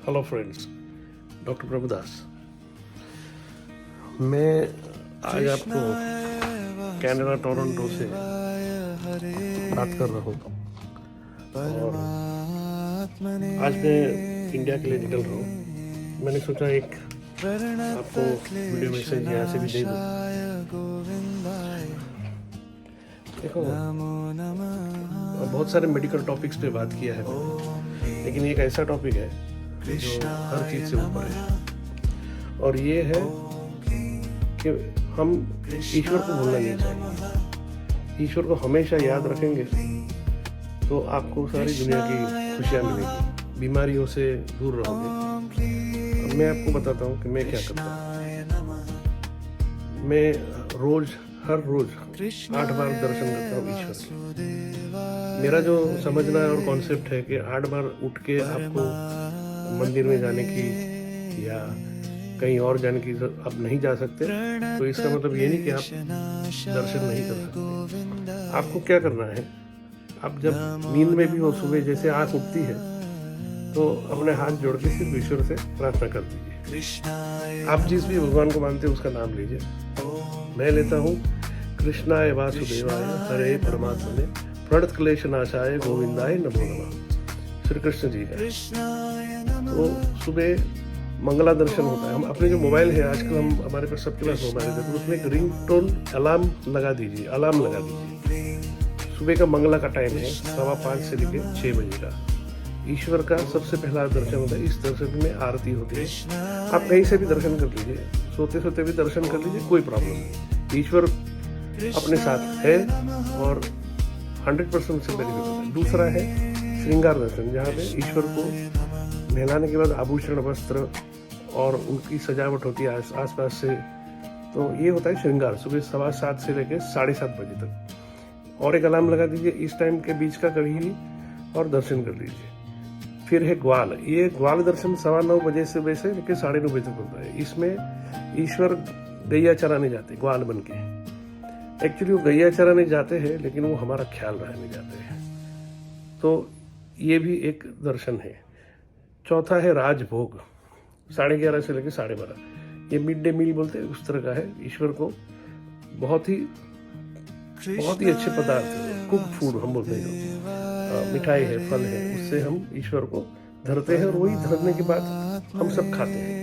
Hello friends, doctor Prabhudas. मैं आज आपको कनाडा टोरंटो से बात कर रहा हूँ और आज मैं इंडिया के लिए निकल रहा हूँ। मैंने सोचा एक आपको वीडियो मैसेज यहाँ से भी दे दूँ। देखो, बहुत सारे मेडिकल टॉपिक्स पे बात किया है मैंने, लेकिन एक ऐसा टॉपिक है जो हर चीज़ से ऊपर है और ये है कि हम ईश्वर को भूलना नहीं चाहिए। ईश्वर को हमेशा याद रखेंगे तो आपको सारी दुनिया की खुशियाँ मिलेगी, बीमारियों से दूर रहोगे। अब मैं आपको बताता हूँ कि मैं क्या करता हूँ। मैं हर रोज 8 बार दर्शन करता हूँ ईश्वर के। मेरा जो समझना है और कॉन्सेप्ट है कि 8 बार उठ के आपको मंदिर में जाने की या कहीं और जाने की आप नहीं जा सकते, तो इसका मतलब ये नहीं कि आप दर्शन नहीं कर सकते। आपको क्या करना है, आप जब नींद में भी हो, सुबह जैसे आँख उठती है तो अपने हाथ जोड़ के सिर्फ ईश्वर से प्रार्थना कर दीजिए। आप जिस भी भगवान को मानते हैं उसका नाम लीजिए। मैं लेता हूँ कृष्णाय वासुदेवाय हरे परमात्मने प्रणत क्लेश नाशाय गोविंदाय नमो नमः। श्री कृष्ण जी का तो सुबह मंगला दर्शन होता है। हम अपने जो मोबाइल है आजकल, हमारे पास सबके पास मोबाइल है, तो उसमें एक रिंगटोन अलार्म लगा दीजिए। सुबह का मंगला का टाइम है 5:15 से लेकर 6 बजे का। ईश्वर का सबसे पहला दर्शन होता है। इस दर्शन में आरती होती है। आप कहीं से भी दर्शन कर लीजिए, सोते सोते भी दर्शन कर लीजिए, कोई प्रॉब्लम नहीं। ईश्वर अपने साथ है और 100% से बेनिफिट होता है। दूसरा है श्रृंगार दर्शन, जहाँ पे ईश्वर को नहलाने के बाद आभूषण, वस्त्र और उनकी सजावट होती है आसपास से। तो ये होता है श्रृंगार, सुबह 7:15 से लेकर 7:30 बजे तक। और एक अलार्म लगा दीजिए इस टाइम के बीच का कभी भी, और दर्शन कर लीजिए। फिर है ग्वाल। ये ग्वाल दर्शन 9:15 बजे से लेकर 9:30 बजे तक होता है। इसमें ईश्वर गैया चराने जाते, ग्वाल बन के। एक्चुअली वो गैया चराने जाते हैं, लेकिन वो हमारा ख्याल रखने जाते हैं। तो ये भी एक दर्शन है। चौथा है राजभोग, 11:30 से लेकर 12:30। ये मिड डे मील बोलते हैं, उस तरह का है। ईश्वर को बहुत ही अच्छे पदार्थ, कुक फूड हम बोलते हैं, मिठाई है, फल है, उससे हम ईश्वर को धरते हैं और वही धरने के बाद हम सब खाते हैं।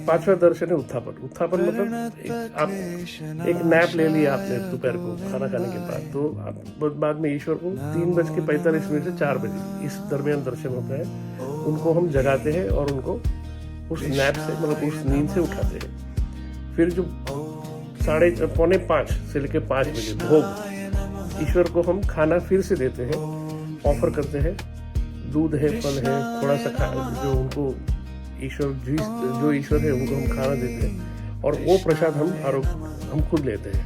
5वां दर्शन है उत्थापन मतलब आप एक नैप ले लिया आपने दोपहर को खाना खाने के बाद, तो आप बाद में ईश्वर को 3:45 से 4 बजे इस दरमियान दर्शन होता है। उनको हम जगाते हैं और उनको उस नैप से, मतलब उस नींद से उठाते हैं। फिर जो 4:45 से लेकर 5 बजे भोग, ईश्वर को हम खाना फिर से देते हैं, ऑफर करते हैं। दूध है, फल है, थोड़ा सा जो उनको जो ईश्वर है उनको हम खाना देते हैं और वो प्रसाद हम खुद लेते हैं।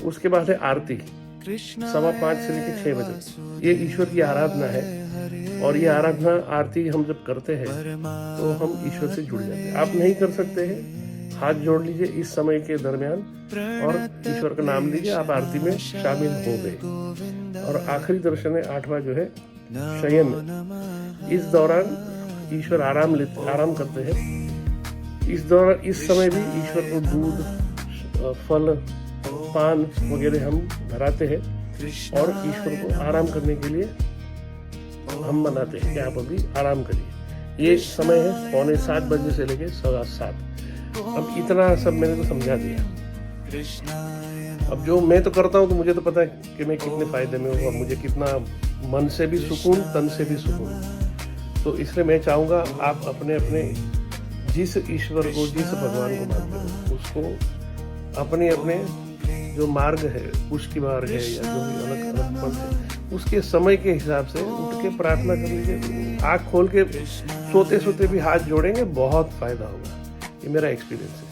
उसके बाद है आरती 5:15 से लेकर 6 बजे। ये ईश्वर की आराधना है और ये आरती हम जब करते हैं तो हम ईश्वर से जुड़ जाते हैं। आप नहीं कर सकते हैं, हाथ जोड़ लीजिए इस समय के दरमियान और ईश्वर का नाम लीजिए, आप आरती में शामिल हो गए। और आखिरी दर्शन है 8वां, जो है शयन। इस दौरान ईश्वर आराम करते हैं। इस समय भी ईश्वर को दूध, फल, पान वगैरह हम धराते हैं और ईश्वर को आराम करने के लिए हम मनाते हैं कि आप अभी आराम करिए। ये समय है 6:45 बजे से लेकर 7:15। अब इतना सब मैंने तो समझा दिया। अब जो मैं तो करता हूँ तो मुझे तो पता है कि मैं कितने फायदे में हूँ और मुझे कितना मन से भी सुकून, तन से भी सुकून। तो इसलिए मैं चाहूँगा आप अपने जिस ईश्वर को, जिस भगवान को मानते हो, उसको अपने जो मार्ग है, उसकी मार्ग है या जो भी अलग पंथ है, उसके समय के हिसाब से उठ के प्रार्थना कर लीजिए। आँख खोल के सोते सोते भी हाथ जोड़ेंगे, बहुत फायदा होगा। ये मेरा एक्सपीरियंस है।